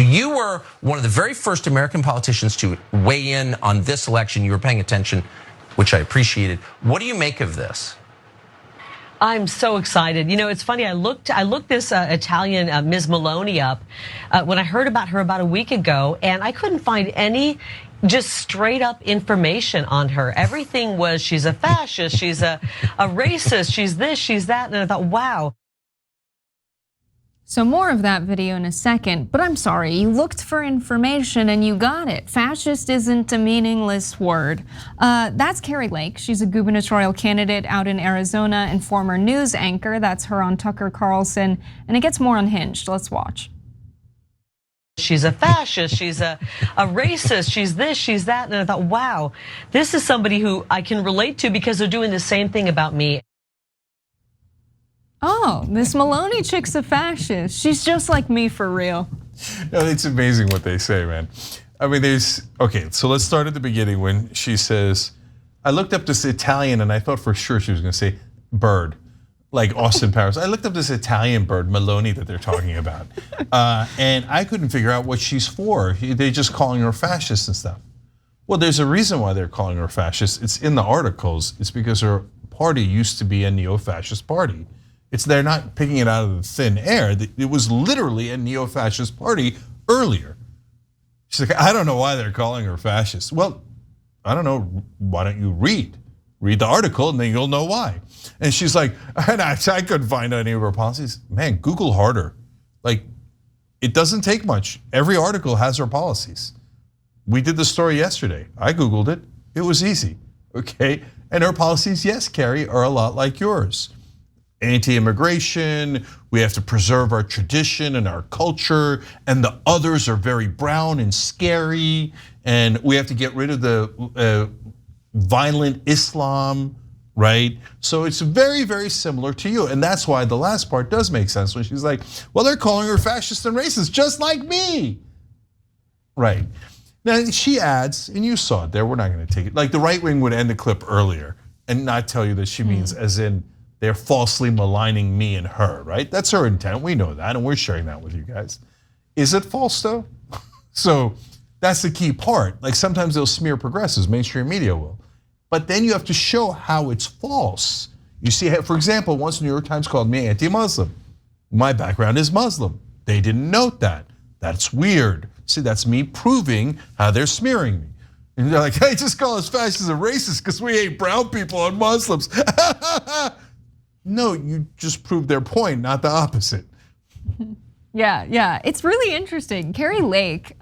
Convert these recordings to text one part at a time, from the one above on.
you were one of the very first American politicians to weigh in on this election. You were paying attention, which I appreciated. What do you make of this? I'm so excited. You know, it's funny. I looked this Italian Ms. Maloney up when I heard about her about a week ago, and I couldn't find any just straight up information on her. Everything was she's a fascist, she's a racist, she's this, she's that, and I thought, wow. So more of that video in a second, but I'm sorry, you looked for information and you got it. Fascist isn't a meaningless word. That's Kari Lake. She's a gubernatorial candidate out in Arizona and former news anchor. That's her on Tucker Carlson, and it gets more unhinged. Let's watch. She's a fascist, she's a racist, she's this, she's that, and I thought, wow, this is somebody who I can relate to because they're doing the same thing about me. Oh, this Maloney chick's a fascist. She's just like me for real. No, it's amazing what they say, man. I mean, okay, so let's start at the beginning when she says, I looked up this Italian and I thought for sure she was gonna say bird, like Austin Powers. I looked up this Italian bird, Maloney, that they're talking about. And I couldn't figure out what she's for. They're just calling her fascist and stuff. Well, there's a reason why they're calling her fascist. It's in the articles. It's because her party used to be a neo-fascist party. They're not picking it out of the thin air. It was literally a neo-fascist party earlier. She's like, I don't know why they're calling her fascist. Well, I don't know, why don't you read the article and then you'll know why. And she's like, and I couldn't find any of her policies. Man, Google harder. Like, it doesn't take much. Every article has her policies. We did the story yesterday. I Googled it, it was easy, okay? And her policies, yes, Kari, are a lot like yours. Anti-immigration, we have to preserve our tradition and our culture, and the others are very brown and scary, and we have to get rid of the violent Islam, right? So it's very, very similar to you, and that's why the last part does make sense when she's like, well, they're calling her fascist and racist, just like me, right? Now she adds, and you saw it there, we're not gonna take it, like the right wing would end the clip earlier and not tell you that she means as in, they're falsely maligning me and her, right? That's her intent, we know that, and we're sharing that with you guys. Is it false though? So that's the key part. Like sometimes they'll smear progressives, mainstream media will. But then you have to show how it's false. You see, for example, once the New York Times called me anti-Muslim. My background is Muslim. They didn't note that. That's weird. See, that's me proving how they're smearing me. And they're like, hey, just call us fascists and racist because we hate brown people and Muslims. No, you just proved their point, not the opposite. Yeah, it's really interesting. Kari Lake,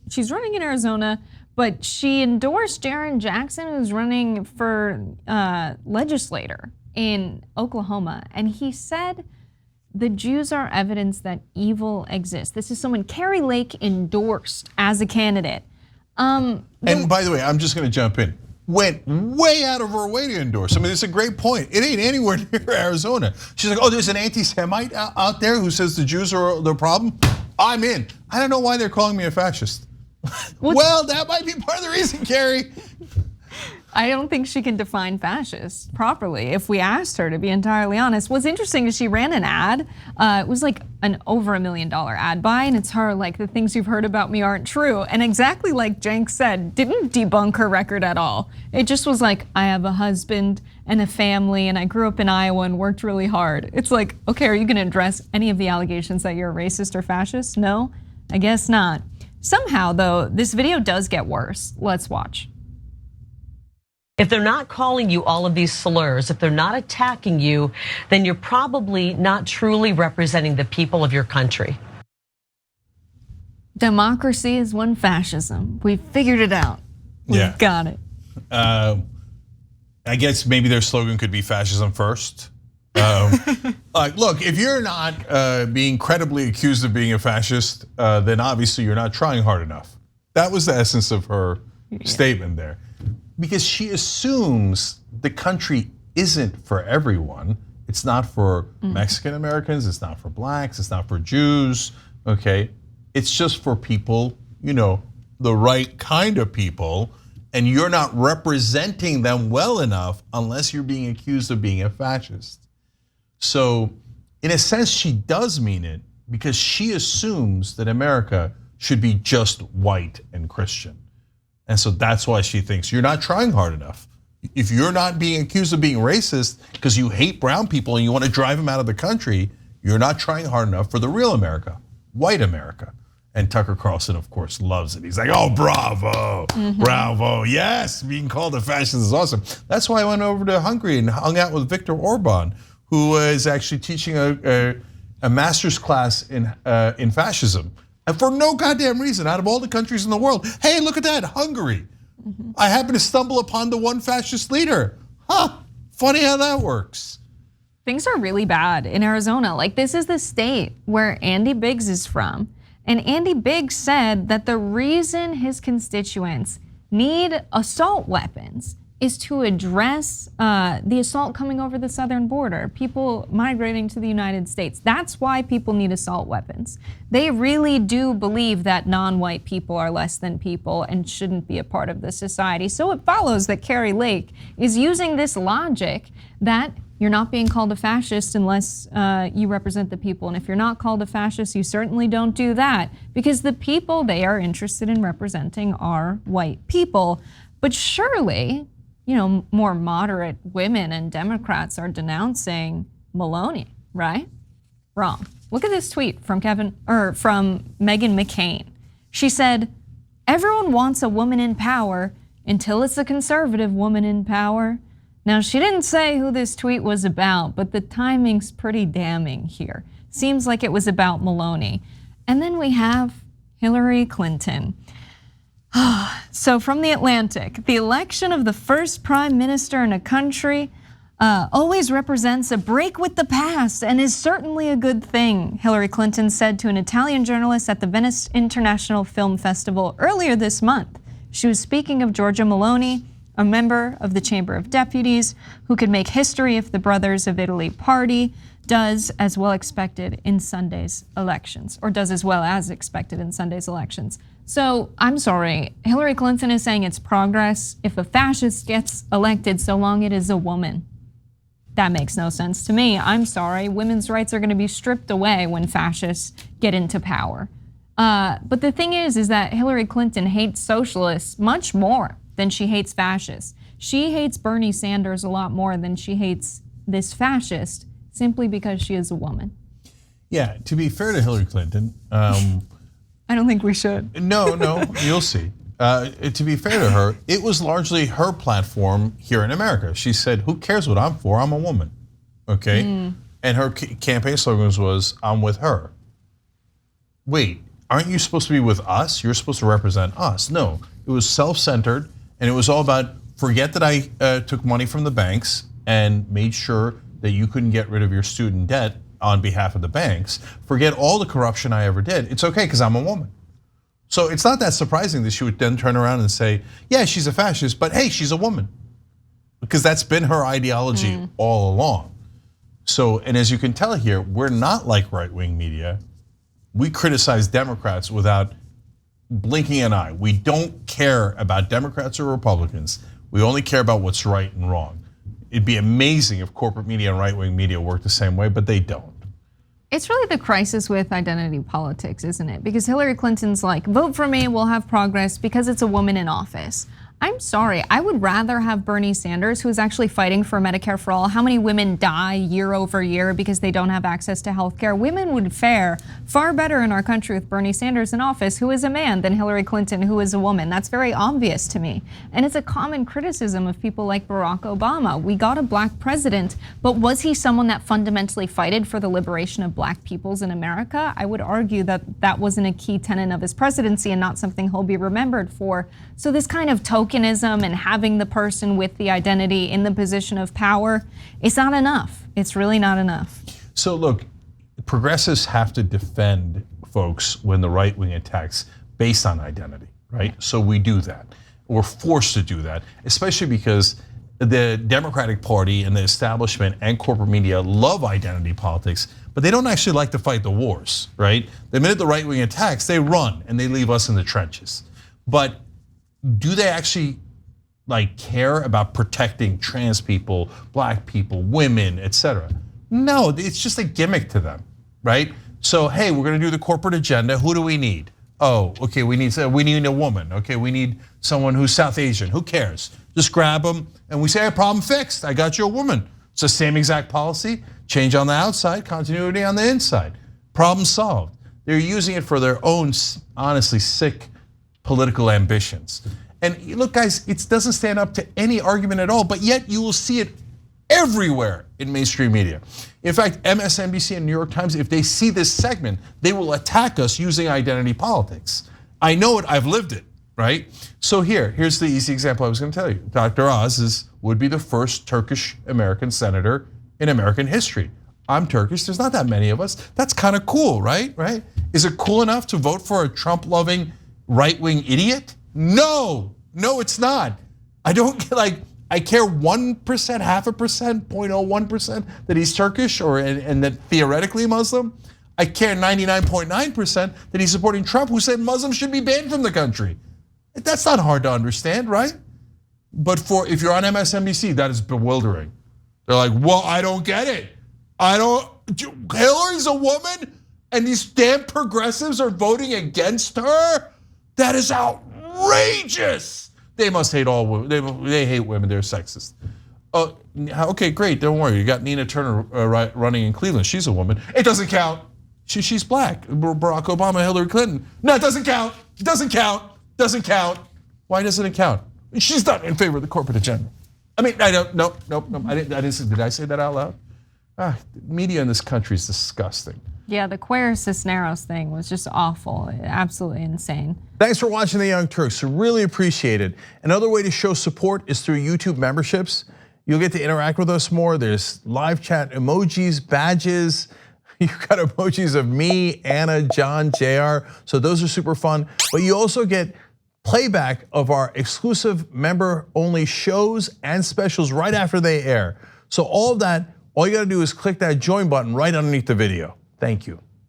she's running in Arizona, but she endorsed Jaron Jackson, who's running for legislator in Oklahoma, and he said the Jews are evidence that evil exists. This is someone Kari Lake endorsed as a candidate. And by the way, I'm just gonna jump in. Went way out of her way to endorse. I mean, it's a great point. It ain't anywhere near Arizona. She's like, oh, there's an anti-Semite out there who says the Jews are the problem. I'm in. I don't know why they're calling me a fascist. Well, that might be part of the reason, Kari. I don't think she can define fascist properly if we asked her, to be entirely honest. What's interesting is she ran an ad. It was like an over $1 million ad buy, and it's her like, the things you've heard about me aren't true. And exactly like Cenk said, didn't debunk her record at all. It just was like, I have a husband and a family, and I grew up in Iowa and worked really hard. It's like, okay, are you gonna address any of the allegations that you're a racist or fascist? No, I guess not. Somehow though, this video does get worse. Let's watch. If they're not calling you all of these slurs, if they're not attacking you, then you're probably not truly representing the people of your country. Democracy is one fascism. We figured it out. We've got it. I guess maybe their slogan could be fascism first. Look, if you're not being credibly accused of being a fascist, then obviously you're not trying hard enough. That was the essence of her statement there. Because she assumes the country isn't for everyone. It's not for Mexican Americans, it's not for blacks, it's not for Jews, okay? It's just for people, you know, the right kind of people, and you're not representing them well enough unless you're being accused of being a fascist. So in a sense, she does mean it because she assumes that America should be just white and Christian. And so that's why she thinks you're not trying hard enough. If you're not being accused of being racist because you hate brown people and you want to drive them out of the country, you're not trying hard enough for the real America, white America. And Tucker Carlson, of course, loves it. He's like, oh, bravo, bravo. Yes, being called a fascist is awesome. That's why I went over to Hungary and hung out with Viktor Orban, who is actually teaching a master's class in fascism. And for no goddamn reason, out of all the countries in the world, hey, look at that, Hungary. I happen to stumble upon the one fascist leader. Funny how that works. Things are really bad in Arizona. Like, this is the state where Andy Biggs is from. And Andy Biggs said that the reason his constituents need assault weapons is to address the assault coming over the southern border, people migrating to the United States. That's why people need assault weapons. They really do believe that non-white people are less than people and shouldn't be a part of the society. So it follows that Kari Lake is using this logic that you're not being called a fascist unless you represent the people. And if you're not called a fascist, you certainly don't do that, because the people they are interested in representing are white people. But surely, you know, more moderate women and Democrats are denouncing Maloney, right? Wrong. Look at this tweet from Meghan McCain. She said, "Everyone wants a woman in power until it's a conservative woman in power." Now, she didn't say who this tweet was about, but the timing's pretty damning here. Seems like it was about Maloney. And then we have Hillary Clinton. So from The Atlantic, the election of the first prime minister in a country always represents a break with the past and is certainly a good thing, Hillary Clinton said to an Italian journalist at the Venice International Film Festival earlier this month. She was speaking of Giorgia Meloni, a member of the Chamber of Deputies, who could make history if the Brothers of Italy party does as well expected in Sunday's elections, or does as well as expected in Sunday's elections. So I'm sorry, Hillary Clinton is saying it's progress if a fascist gets elected so long it is a woman. That makes no sense to me. I'm sorry, women's rights are going to be stripped away when fascists get into power. But the thing is that Hillary Clinton hates socialists much more than she hates fascists. She hates Bernie Sanders a lot more than she hates this fascist, simply because she is a woman. Yeah, to be fair to Hillary Clinton, I don't think we should. No, you'll see. To be fair to her, it was largely her platform here in America. She said, who cares what I'm for? I'm a woman, okay? And her campaign slogans was, I'm with her. Wait, aren't you supposed to be with us? You're supposed to represent us. No, it was self-centered, and it was all about, forget that I took money from the banks and made sure that you couldn't get rid of your student debt on behalf of the banks. Forget all the corruption I ever did. It's okay because I'm a woman. So it's not that surprising that she would then turn around and say, yeah, she's a fascist, but hey, she's a woman. Because that's been her ideology all along. So, and as you can tell here, we're not like right-wing media. We criticize Democrats without blinking an eye. We don't care about Democrats or Republicans. We only care about what's right and wrong. It'd be amazing if corporate media and right-wing media worked the same way, but they don't. It's really the crisis with identity politics, isn't it? Because Hillary Clinton's like, vote for me, we'll have progress because it's a woman in office. I'm sorry, I would rather have Bernie Sanders, who is actually fighting for Medicare for all. How many women die year over year because they don't have access to health care? Women would fare far better in our country with Bernie Sanders in office, who is a man, than Hillary Clinton, who is a woman. That's very obvious to me. And it's a common criticism of people like Barack Obama. We got a black president, but was he someone that fundamentally fought for the liberation of black peoples in America? I would argue that that wasn't a key tenet of his presidency and not something he'll be remembered for. So this kind of tokenism and having the person with the identity in the position of power, it's not enough. It's really not enough. So look, progressives have to defend folks when the right wing attacks based on identity, right? So we do that. We're forced to do that, especially because the Democratic Party and the establishment and corporate media love identity politics, but they don't actually like to fight the wars, right? The minute the right wing attacks, they run and they leave us in the trenches. But do they actually care about protecting trans people, black people, women, etc.? No, it's just a gimmick to them, right? So, hey, we're gonna do the corporate agenda. Who do we need? Oh, okay, we need a woman. Okay, we need someone who's South Asian. Who cares? Just grab them and we say, problem fixed. I got you a woman. It's the same exact policy. Change on the outside, continuity on the inside. Problem solved. They're using it for their own, honestly, sick political ambitions. And look, guys, it doesn't stand up to any argument at all, but yet you will see it everywhere in mainstream media. In fact, MSNBC and New York Times, if they see this segment, they will attack us using identity politics. I know it, I've lived it, right? So here's the easy example I was gonna tell you. Dr. Oz would be the first Turkish American senator in American history. I'm Turkish, there's not that many of us. That's kind of cool, right? Is it cool enough to vote for a Trump-loving right-wing idiot? No, it's not. I don't I care 1%, 0.5%, 0.01% that he's Turkish and that theoretically Muslim. I care 99.9% that he's supporting Trump, who said Muslims should be banned from the country. That's not hard to understand, right? But if you're on MSNBC, that is bewildering. They're like, well, I don't get it. Hillary's a woman and these damn progressives are voting against her? That is outrageous. They must hate all women. They hate women. They're sexist. Okay, great. Don't worry. You got Nina Turner running in Cleveland. She's a woman. It doesn't count. She's black. Barack Obama, Hillary Clinton. No, it doesn't count. It doesn't count. Doesn't count. Why doesn't it count? She's not in favor of the corporate agenda. I mean, I don't. Nope. Did I say that out loud? Media in this country is disgusting. Yeah, the Queer Cisneros thing was just awful, absolutely insane. Thanks for watching The Young Turks, really appreciate it. Another way to show support is through YouTube memberships. You'll get to interact with us more. There's live chat emojis, badges. You've got emojis of me, Anna, John, JR, so those are super fun. But you also get playback of our exclusive member-only shows and specials right after they air. So all of that, all you gotta do is click that join button right underneath the video. Thank you.